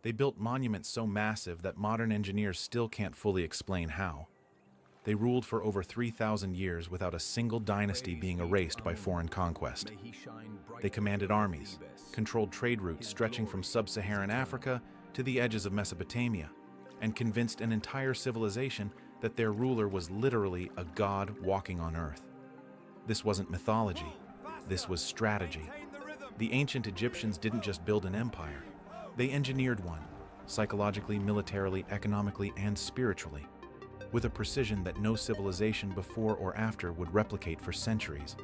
They built monuments so massive that modern engineers still can't fully explain how. They ruled for over 3,000 years without a single dynasty being erased by foreign conquest. They commanded armies, controlled trade routes stretching from sub-Saharan Africa to the edges of Mesopotamia, and convinced an entire civilization that their ruler was literally a god walking on earth. This wasn't mythology, this was strategy. The ancient Egyptians didn't just build an empire, they engineered one, psychologically, militarily, economically, and spiritually, with a precision that no civilization before or after would replicate for centuries.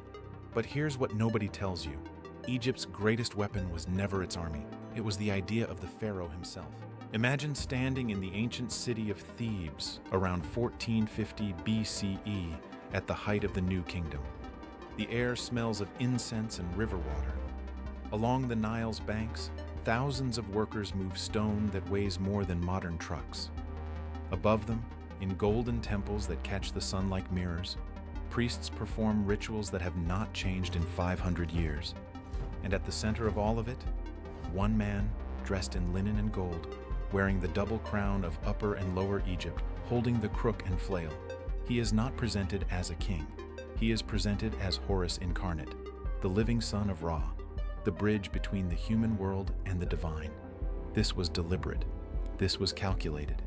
But here's what nobody tells you. Egypt's greatest weapon was never its army. It was the idea of the pharaoh himself. Imagine standing in the ancient city of Thebes around 1450 BCE at the height of the New Kingdom. The air smells of incense and river water. Along the Nile's banks, thousands of workers move stone that weighs more than modern trucks. Above them, in golden temples that catch the sun like mirrors, priests perform rituals that have not changed in 500 years. And at the center of all of it, one man, dressed in linen and gold, wearing the double crown of Upper and Lower Egypt, holding the crook and flail. He is not presented as a king. He is presented as Horus incarnate, the living son of Ra, the bridge between the human world and the divine. This was deliberate. This was calculated.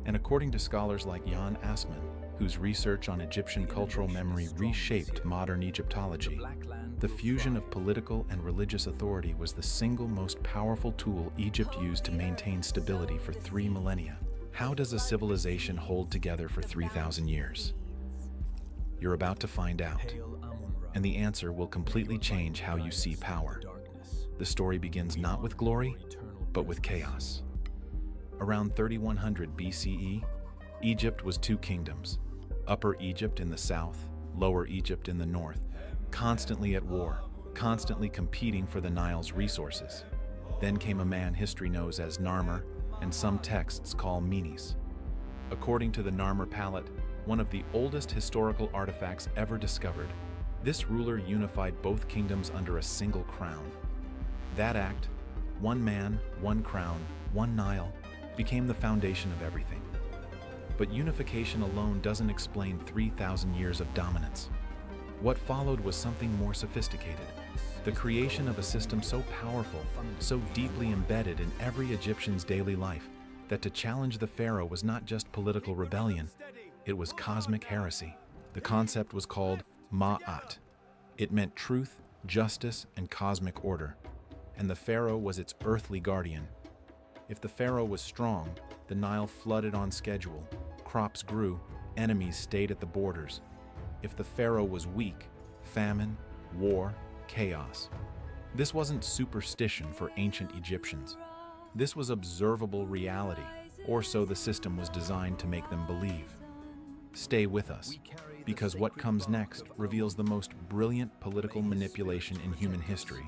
And according to scholars like Jan Assmann, whose research on Egyptian cultural memory reshaped modern Egyptology, the fusion of political and religious authority was the single most powerful tool Egypt used to maintain stability for 3 millennia. How does a civilization hold together for 3,000 years? You're about to find out, and the answer will completely change how you see power. The story begins not with glory, but with chaos. Around 3100 BCE, Egypt was 2 kingdoms, Upper Egypt in the south, Lower Egypt in the north, constantly at war, constantly competing for the Nile's resources. Then came a man history knows as Narmer, and some texts call Menes. According to the Narmer palette, one of the oldest historical artifacts ever discovered, this ruler unified both kingdoms under a single crown. That act, one man, one crown, one Nile, became the foundation of everything. But unification alone doesn't explain 3,000 years of dominance. What followed was something more sophisticated. The creation of a system so powerful, so deeply embedded in every Egyptian's daily life, that to challenge the pharaoh was not just political rebellion, it was cosmic heresy. The concept was called Ma'at. It meant truth, justice, and cosmic order. And the pharaoh was its earthly guardian. If the pharaoh was strong, the Nile flooded on schedule, crops grew, enemies stayed at the borders. If the pharaoh was weak, famine, war, chaos. This wasn't superstition for ancient Egyptians. This was observable reality, or so the system was designed to make them believe. Stay with us, because what comes next reveals the most brilliant political manipulation in human history.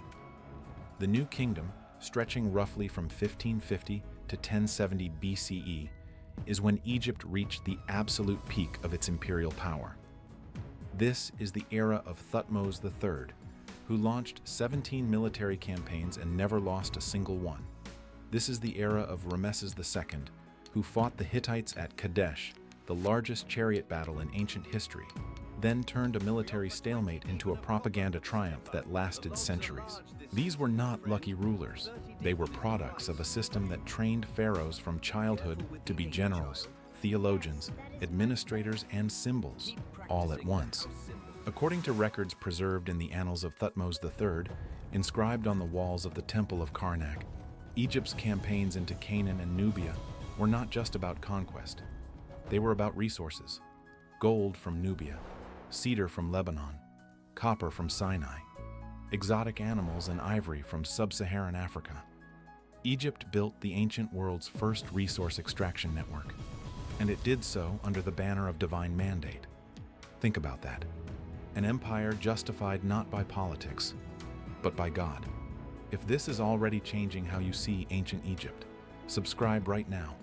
The New Kingdom, stretching roughly from 1550 to 1070 BCE, is when Egypt reached the absolute peak of its imperial power. This is the era of Thutmose III, who launched 17 military campaigns and never lost a single one. This is the era of Ramesses II, who fought the Hittites at Kadesh, the largest chariot battle in ancient history, then turned a military stalemate into a propaganda triumph that lasted centuries. These were not lucky rulers. They were products of a system that trained pharaohs from childhood to be generals, theologians, administrators, and symbols, all at once. According to records preserved in the annals of Thutmose III, inscribed on the walls of the Temple of Karnak, Egypt's campaigns into Canaan and Nubia were not just about conquest. They were about resources: gold from Nubia, cedar from Lebanon, copper from Sinai, exotic animals and ivory from sub-Saharan Africa. Egypt built the ancient world's first resource extraction network, and it did so under the banner of divine mandate. Think about that. An empire justified not by politics, but by God. If this is already changing how you see ancient Egypt, subscribe right now.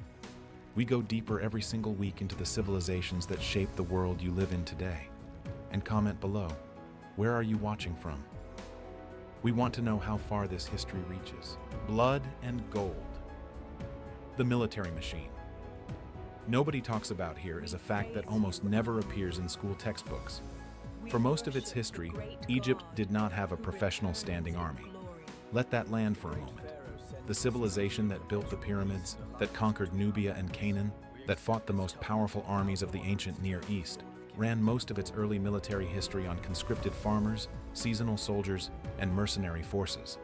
We go deeper every single week into the civilizations that shape the world you live in today. And comment below, where are you watching from? We want to know how far this history reaches. Blood and gold. The military machine. Nobody talks about here is a fact that almost never appears in school textbooks. For most of its history, Egypt did not have a professional standing army. Let that land for a moment. The civilization that built the pyramids, that conquered Nubia and Canaan, that fought the most powerful armies of the ancient Near East, ran most of its early military history on conscripted farmers, seasonal soldiers, and mercenary forces.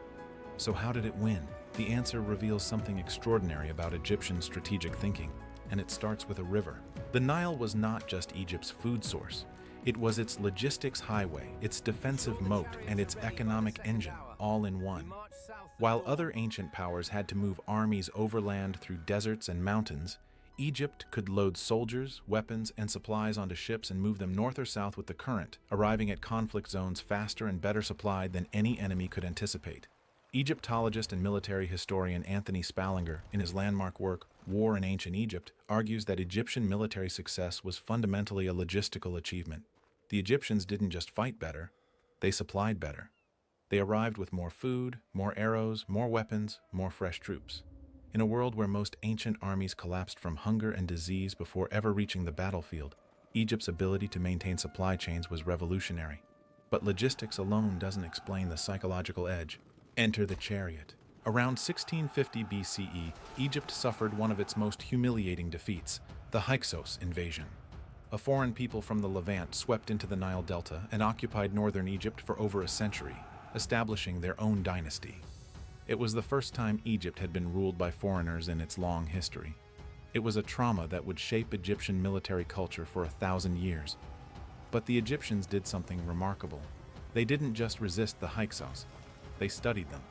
So how did it win? The answer reveals something extraordinary about Egyptian strategic thinking, and it starts with a river. The Nile was not just Egypt's food source. It was its logistics highway, its defensive moat, and its economic engine, all in one. While other ancient powers had to move armies overland through deserts and mountains, Egypt could load soldiers, weapons, and supplies onto ships and move them north or south with the current, arriving at conflict zones faster and better supplied than any enemy could anticipate. Egyptologist and military historian Anthony Spalinger, in his landmark work, War in Ancient Egypt, argues that Egyptian military success was fundamentally a logistical achievement. The Egyptians didn't just fight better, they supplied better. They arrived with more food, more arrows, more weapons, more fresh troops. In a world where most ancient armies collapsed from hunger and disease before ever reaching the battlefield, Egypt's ability to maintain supply chains was revolutionary. But logistics alone doesn't explain the psychological edge. Enter the chariot. Around 1650 BCE, Egypt suffered one of its most humiliating defeats, the Hyksos invasion. A foreign people from the Levant swept into the Nile Delta and occupied northern Egypt for over a century, establishing their own dynasty. It was the first time Egypt had been ruled by foreigners in its long history. It was a trauma that would shape Egyptian military culture for 1,000 years. But the Egyptians did something remarkable. They didn't just resist the Hyksos, they studied them.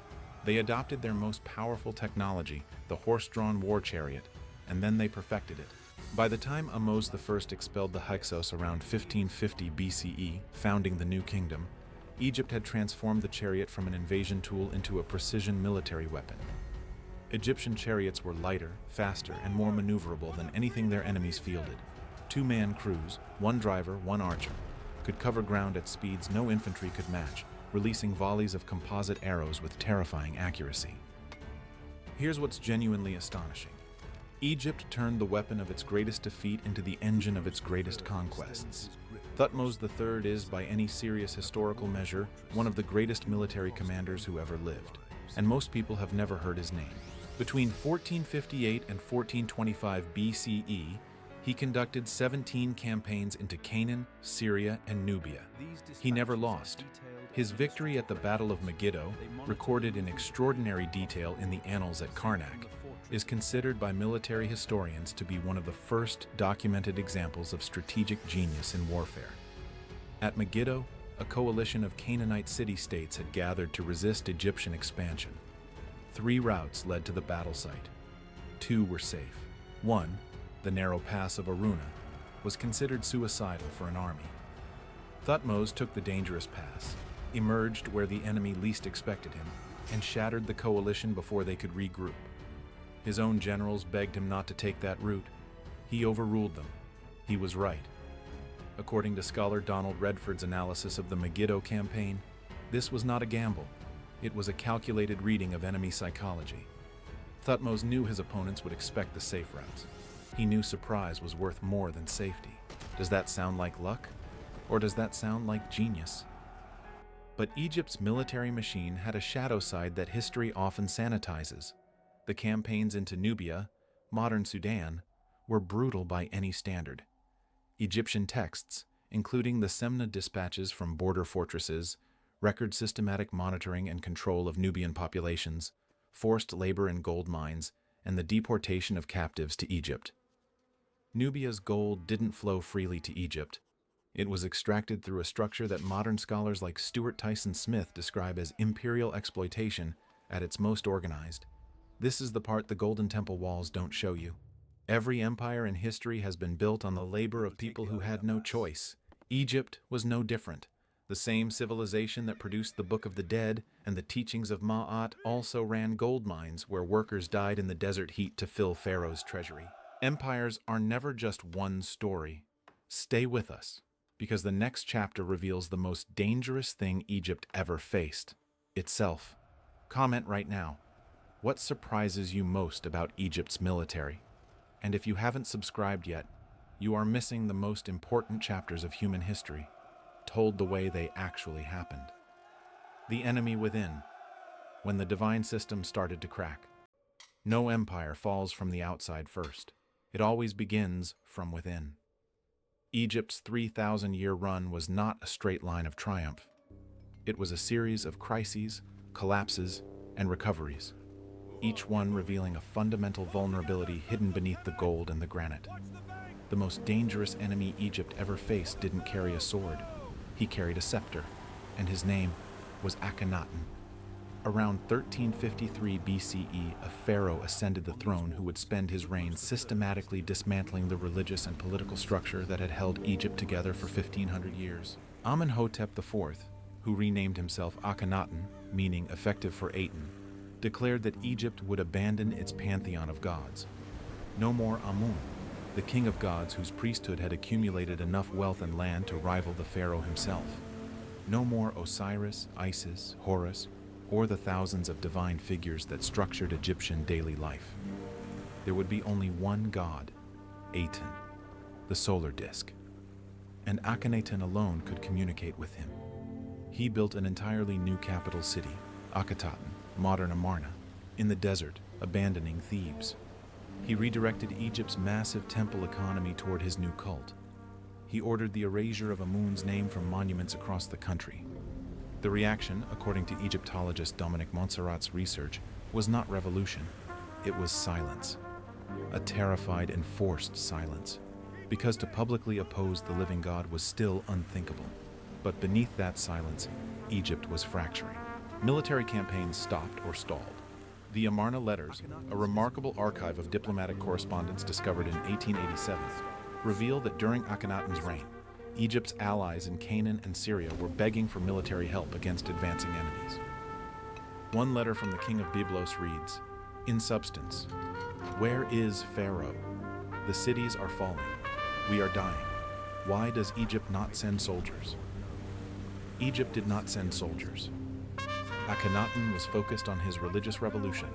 They adopted their most powerful technology, the horse-drawn war chariot, and then they perfected it. By the time Ahmose I expelled the Hyksos around 1550 BCE, founding the New Kingdom, Egypt had transformed the chariot from an invasion tool into a precision military weapon. Egyptian chariots were lighter, faster, and more maneuverable than anything their enemies fielded. Two-man crews, one driver, one archer, could cover ground at speeds no infantry could match, releasing volleys of composite arrows with terrifying accuracy. Here's what's genuinely astonishing. Egypt turned the weapon of its greatest defeat into the engine of its greatest conquests. Thutmose III is, by any serious historical measure, one of the greatest military commanders who ever lived, and most people have never heard his name. Between 1458 and 1425 BCE, he conducted 17 campaigns into Canaan, Syria, and Nubia. He never lost. His victory at the Battle of Megiddo, recorded in extraordinary detail in the annals at Karnak, is considered by military historians to be one of the first documented examples of strategic genius in warfare. At Megiddo, a coalition of Canaanite city-states had gathered to resist Egyptian expansion. 3 routes led to the battle site. 2 were safe. One, the narrow pass of Aruna, was considered suicidal for an army. Thutmose took the dangerous pass, emerged where the enemy least expected him, and shattered the coalition before they could regroup. His own generals begged him not to take that route. He overruled them. He was right. According to scholar Donald Redford's analysis of the Megiddo campaign, this was not a gamble. It was a calculated reading of enemy psychology. Thutmose knew his opponents would expect the safe routes. He knew surprise was worth more than safety. Does that sound like luck? Or does that sound like genius? But Egypt's military machine had a shadow side that history often sanitizes. The campaigns into Nubia, modern Sudan, were brutal by any standard. Egyptian texts, including the Semna dispatches from border fortresses, record systematic monitoring and control of Nubian populations, forced labor in gold mines, and the deportation of captives to Egypt. Nubia's gold didn't flow freely to Egypt. It was extracted through a structure that modern scholars like Stuart Tyson Smith describe as imperial exploitation at its most organized. This is the part the Golden Temple walls don't show you. Every empire in history has been built on the labor of people who had no choice. Egypt was no different. The same civilization that produced the Book of the Dead and the teachings of Ma'at also ran gold mines where workers died in the desert heat to fill Pharaoh's treasury. Empires are never just one story. Stay with us, because the next chapter reveals the most dangerous thing Egypt ever faced: itself. Comment right now. What surprises you most about Egypt's military? And if you haven't subscribed yet, you are missing the most important chapters of human history, told the way they actually happened. The enemy within, when the divine system started to crack. No empire falls from the outside first. It always begins from within. Egypt's 3,000-year run was not a straight line of triumph. It was a series of crises, collapses, and recoveries, each one revealing a fundamental vulnerability hidden beneath the gold and the granite. The most dangerous enemy Egypt ever faced didn't carry a sword. He carried a scepter, and his name was Akhenaten. Around 1353 BCE, a pharaoh ascended the throne who would spend his reign systematically dismantling the religious and political structure that had held Egypt together for 1,500 years. Amenhotep IV, who renamed himself Akhenaten, meaning effective for Aten, declared that Egypt would abandon its pantheon of gods. No more Amun, the king of gods whose priesthood had accumulated enough wealth and land to rival the pharaoh himself. No more Osiris, Isis, Horus, or the thousands of divine figures that structured Egyptian daily life. There would be only one god, Aten, the solar disk. And Akhenaten alone could communicate with him. He built an entirely new capital city, Akhenaten, modern Amarna, in the desert, abandoning Thebes. He redirected Egypt's massive temple economy toward his new cult. He ordered the erasure of Amun's name from monuments across the country. The reaction, according to Egyptologist Dominic Montserrat's research, was not revolution. It was silence. A terrified and forced silence. Because to publicly oppose the living God was still unthinkable. But beneath that silence, Egypt was fracturing. Military campaigns stopped or stalled. The Amarna Letters, a remarkable archive of diplomatic correspondence discovered in 1887, reveal that during Akhenaten's reign, Egypt's allies in Canaan and Syria were begging for military help against advancing enemies. One letter from the king of Byblos reads, in substance, "Where is Pharaoh? The cities are falling. We are dying. Why does Egypt not send soldiers?" Egypt did not send soldiers. Akhenaten was focused on his religious revolution,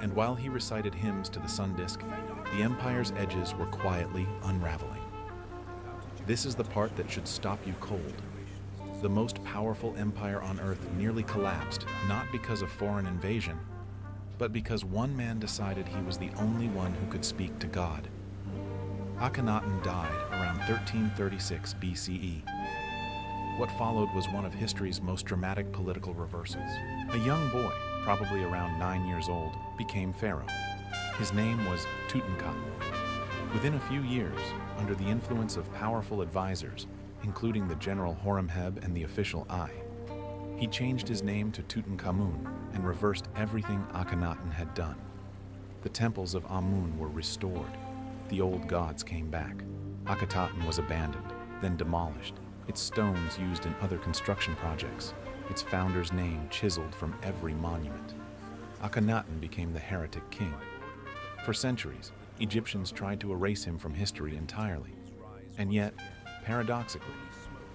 and while he recited hymns to the sun disk, the empire's edges were quietly unraveling. This is the part that should stop you cold. The most powerful empire on earth nearly collapsed, not because of foreign invasion, but because one man decided he was the only one who could speak to God. Akhenaten died around 1336 BCE. What followed was one of history's most dramatic political reversals. A young boy, probably around 9 years old, became pharaoh. His name was Tutankhamun. Within a few years, under the influence of powerful advisors, including the general Horemheb and the official Eye, he changed his name to Tutankhamun and reversed everything Akhenaten had done. The temples of Amun were restored. The old gods came back. Akhenaten was abandoned, then demolished, its stones used in other construction projects, its founder's name chiseled from every monument. Akhenaten became the heretic king. For centuries, Egyptians tried to erase him from history entirely. And yet, paradoxically,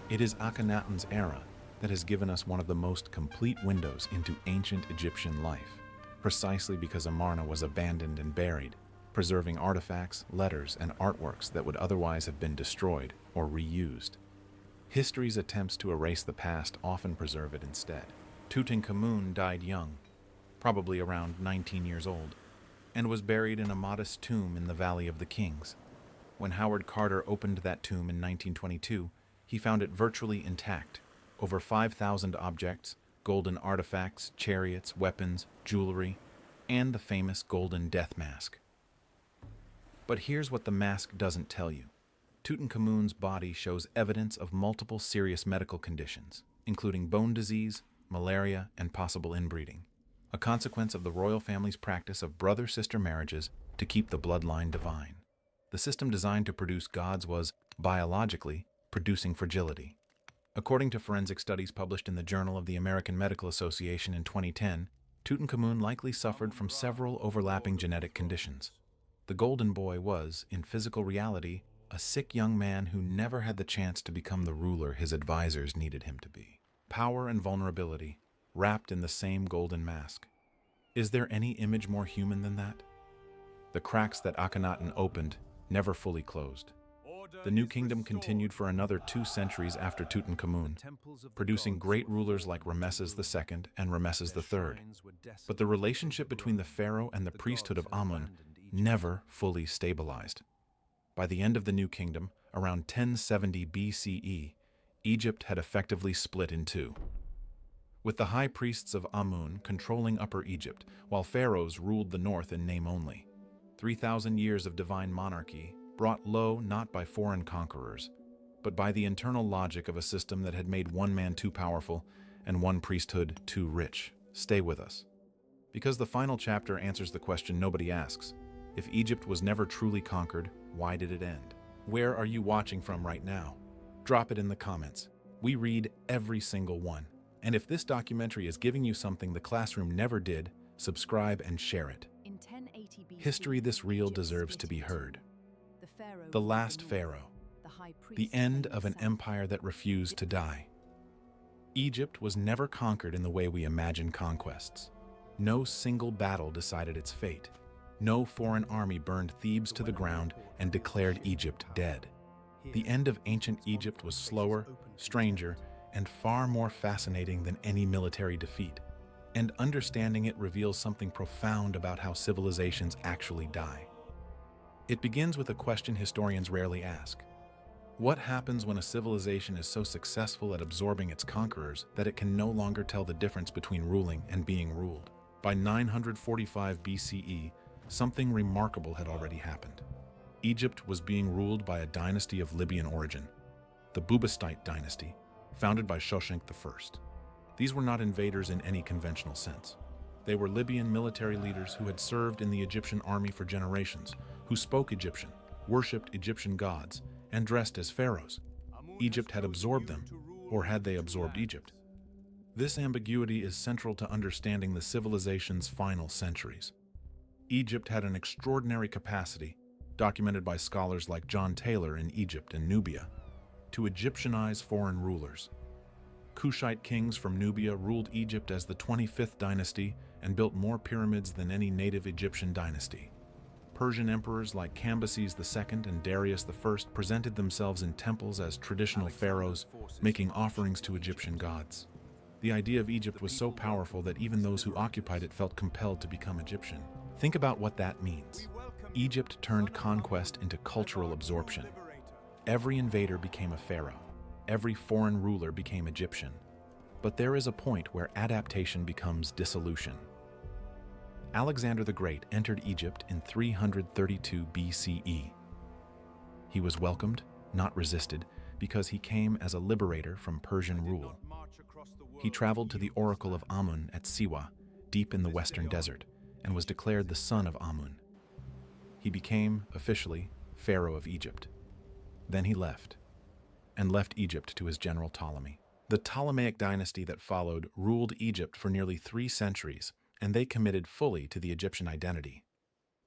it is Akhenaten's era that has given us one of the most complete windows into ancient Egyptian life, precisely because Amarna was abandoned and buried, preserving artifacts, letters, and artworks that would otherwise have been destroyed or reused. History's attempts to erase the past often preserve it instead. Tutankhamun died young, probably around 19 years old, and was buried in a modest tomb in the Valley of the Kings. When Howard Carter opened that tomb in 1922, he found it virtually intact. Over 5,000 objects, golden artifacts, chariots, weapons, jewelry, and the famous golden death mask. But here's what the mask doesn't tell you. Tutankhamun's body shows evidence of multiple serious medical conditions, including bone disease, malaria, and possible inbreeding, a consequence of the royal family's practice of brother-sister marriages to keep the bloodline divine. The system designed to produce gods was, biologically, producing fragility. According to forensic studies published in the Journal of the American Medical Association in 2010, Tutankhamun likely suffered from several overlapping genetic conditions. The Golden Boy was, in physical reality, a sick young man who never had the chance to become the ruler his advisors needed him to be. Power and vulnerability, wrapped in the same golden mask. Is there any image more human than that? The cracks that Akhenaten opened never fully closed. The New Kingdom continued for another 2 centuries after Tutankhamun, producing great rulers like Ramesses II and Ramesses III. But the relationship between the pharaoh and the priesthood of Amun never fully stabilized. By the end of the New Kingdom, around 1070 BCE, Egypt had effectively split in two, with the high priests of Amun controlling Upper Egypt, while pharaohs ruled the north in name only. 3,000 years of divine monarchy brought low not by foreign conquerors, but by the internal logic of a system that had made one man too powerful and one priesthood too rich. Stay with us, because the final chapter answers the question nobody asks. If Egypt was never truly conquered, why did it end? Where are you watching from right now? Drop it in the comments. We read every single one. And if this documentary is giving you something the classroom never did, subscribe and share it. In 1080 BC, History this real Egypt deserves to be split. heard. Pharaoh The ruled last north, pharaoh. the high The priest end reigned of an south. empire that refused to die. Egypt was never conquered in the way we imagine conquests. No single battle decided its fate. No foreign army burned Thebes to the ground and declared Egypt dead. The end of ancient Egypt was slower, stranger, and far more fascinating than any military defeat. And understanding it reveals something profound about how civilizations actually die. It begins with a question historians rarely ask. What happens when a civilization is so successful at absorbing its conquerors that it can no longer tell the difference between ruling and being ruled? By 945 BCE, something remarkable had already happened. Egypt was being ruled by a dynasty of Libyan origin, the Bubastite dynasty, founded by Shoshenq I. These were not invaders in any conventional sense. They were Libyan military leaders who had served in the Egyptian army for generations, who spoke Egyptian, worshipped Egyptian gods, and dressed as pharaohs. Egypt had absorbed them, or had they absorbed Egypt? This ambiguity is central to understanding the civilization's final centuries. Egypt had an extraordinary capacity, documented by scholars like John Taylor in Egypt and Nubia, to Egyptianize foreign rulers. Kushite kings from Nubia ruled Egypt as the 25th dynasty and built more pyramids than any native Egyptian dynasty. Persian emperors like Cambyses II and Darius I presented themselves in temples as traditional pharaohs, making offerings to Egyptian gods. The idea of Egypt was so powerful that even those who occupied it felt compelled to become Egyptian. Think about what that means. Egypt turned conquest into cultural absorption. Every invader became a pharaoh. Every foreign ruler became Egyptian. But there is a point where adaptation becomes dissolution. Alexander the Great entered Egypt in 332 BCE. He was welcomed, not resisted, because he came as a liberator from Persian rule. He traveled to the oracle of Amun at Siwa, deep in the western desert, and was declared the son of Amun. He became, officially, Pharaoh of Egypt. Then he left Egypt to his general Ptolemy. The Ptolemaic dynasty that followed ruled Egypt for nearly 3 centuries, and they committed fully to the Egyptian identity.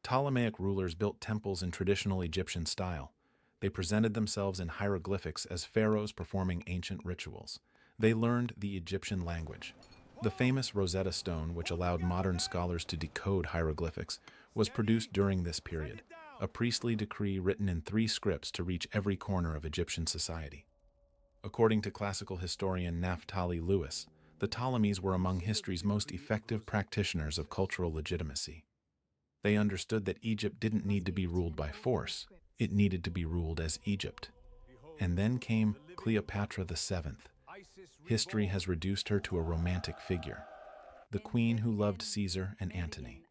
Ptolemaic rulers built temples in traditional Egyptian style. They presented themselves in hieroglyphics as pharaohs performing ancient rituals. They learned the Egyptian language. The famous Rosetta Stone, which allowed modern scholars to decode hieroglyphics, was produced during this period, a priestly decree written in 3 scripts to reach every corner of Egyptian society. According to classical historian Naphtali Lewis, the Ptolemies were among history's most effective practitioners of cultural legitimacy. They understood that Egypt didn't need to be ruled by force, it needed to be ruled as Egypt. And then came Cleopatra VII. History has reduced her to a romantic figure, the queen who loved Caesar and Antony.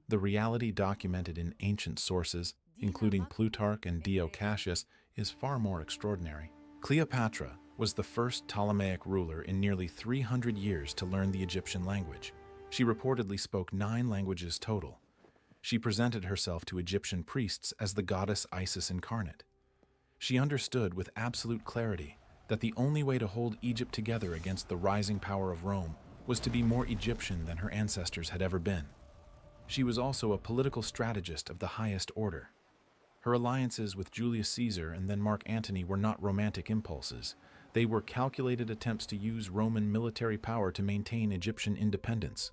The reality documented in ancient sources, including Plutarch and Dio Cassius, is far more extraordinary. Cleopatra was the first Ptolemaic ruler in nearly 300 years to learn the Egyptian language. She reportedly spoke 9 languages total. She presented herself to Egyptian priests as the goddess Isis incarnate. She understood with absolute clarity that the only way to hold Egypt together against the rising power of Rome was to be more Egyptian than her ancestors had ever been. She was also a political strategist of the highest order. Her alliances with Julius Caesar and then Mark Antony were not romantic impulses. They were calculated attempts to use Roman military power to maintain Egyptian independence.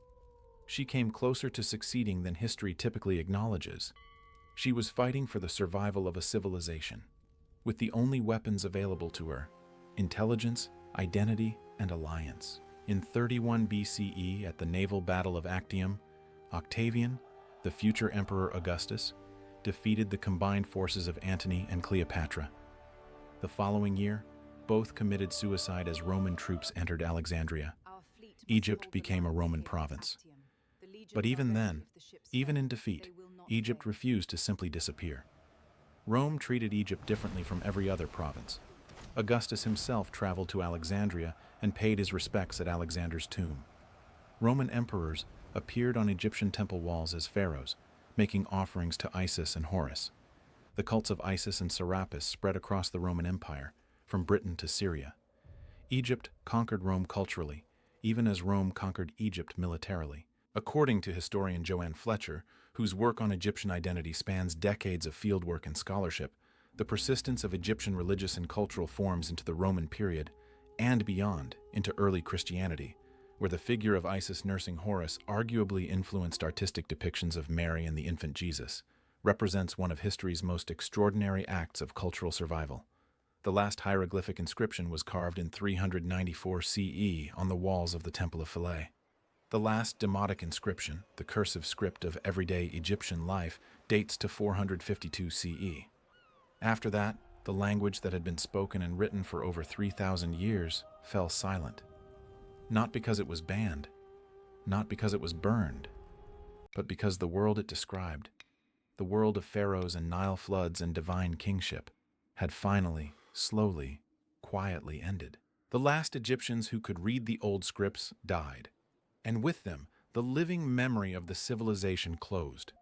She came closer to succeeding than history typically acknowledges. She was fighting for the survival of a civilization, with the only weapons available to her: intelligence, identity, and alliance. In 31 BCE, at the naval battle of Actium, Octavian, the future Emperor Augustus, defeated the combined forces of Antony and Cleopatra. The following year, both committed suicide as Roman troops entered Alexandria. Egypt became a Roman province. But even then, even in defeat, Egypt refused to simply disappear. Rome treated Egypt differently from every other province. Augustus himself traveled to Alexandria and paid his respects at Alexander's tomb. Roman emperors appeared on Egyptian temple walls as pharaohs, making offerings to Isis and Horus. The cults of Isis and Serapis spread across the Roman Empire, from Britain to Syria. Egypt conquered Rome culturally, even as Rome conquered Egypt militarily. According to historian Joanne Fletcher, whose work on Egyptian identity spans decades of fieldwork and scholarship, the persistence of Egyptian religious and cultural forms into the Roman period, and beyond, into early Christianity, where the figure of Isis nursing Horus arguably influenced artistic depictions of Mary and the infant Jesus, represents one of history's most extraordinary acts of cultural survival. The last hieroglyphic inscription was carved in 394 CE on the walls of the Temple of Philae. The last demotic inscription, the cursive script of everyday Egyptian life, dates to 452 CE. After that, the language that had been spoken and written for over 3,000 years fell silent. Not because it was banned, not because it was burned, but because the world it described, the world of pharaohs and Nile floods and divine kingship, had finally, slowly, quietly ended. The last Egyptians who could read the old scripts died, and with them, the living memory of the civilization closed.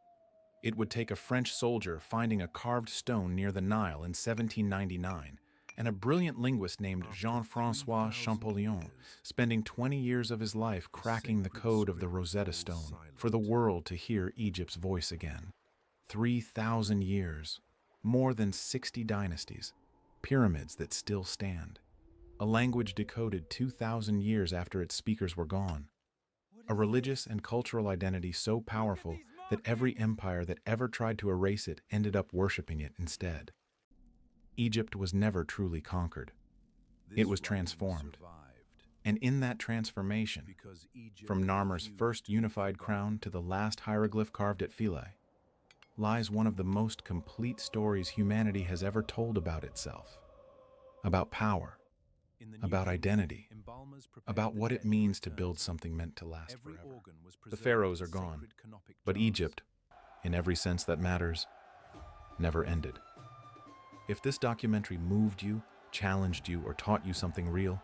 It would take a French soldier finding a carved stone near the Nile in 1799, and a brilliant linguist named Jean-François Champollion spending 20 years of his life cracking the code of the Rosetta Stone for the world to hear Egypt's voice again. 3,000 years, more than 60 dynasties, pyramids that still stand, a language decoded 2,000 years after its speakers were gone, a religious and cultural identity so powerful that every empire that ever tried to erase it ended up worshiping it instead. Egypt was never truly conquered. It was transformed. And in that transformation, from Narmer's first unified crown to the last hieroglyph carved at Philae, lies one of the most complete stories humanity has ever told about itself, about power, about identity, about what it means to build something meant to last forever. The pharaohs are gone, but Egypt, in every sense that matters, never ended. If this documentary moved you, challenged you, or taught you something real,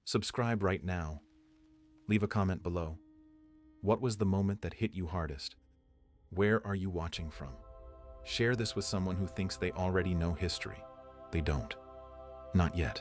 subscribe right now. Leave a comment below. What was the moment that hit you hardest? Where are you watching from? Share this with someone who thinks they already know history. They don't. Not yet.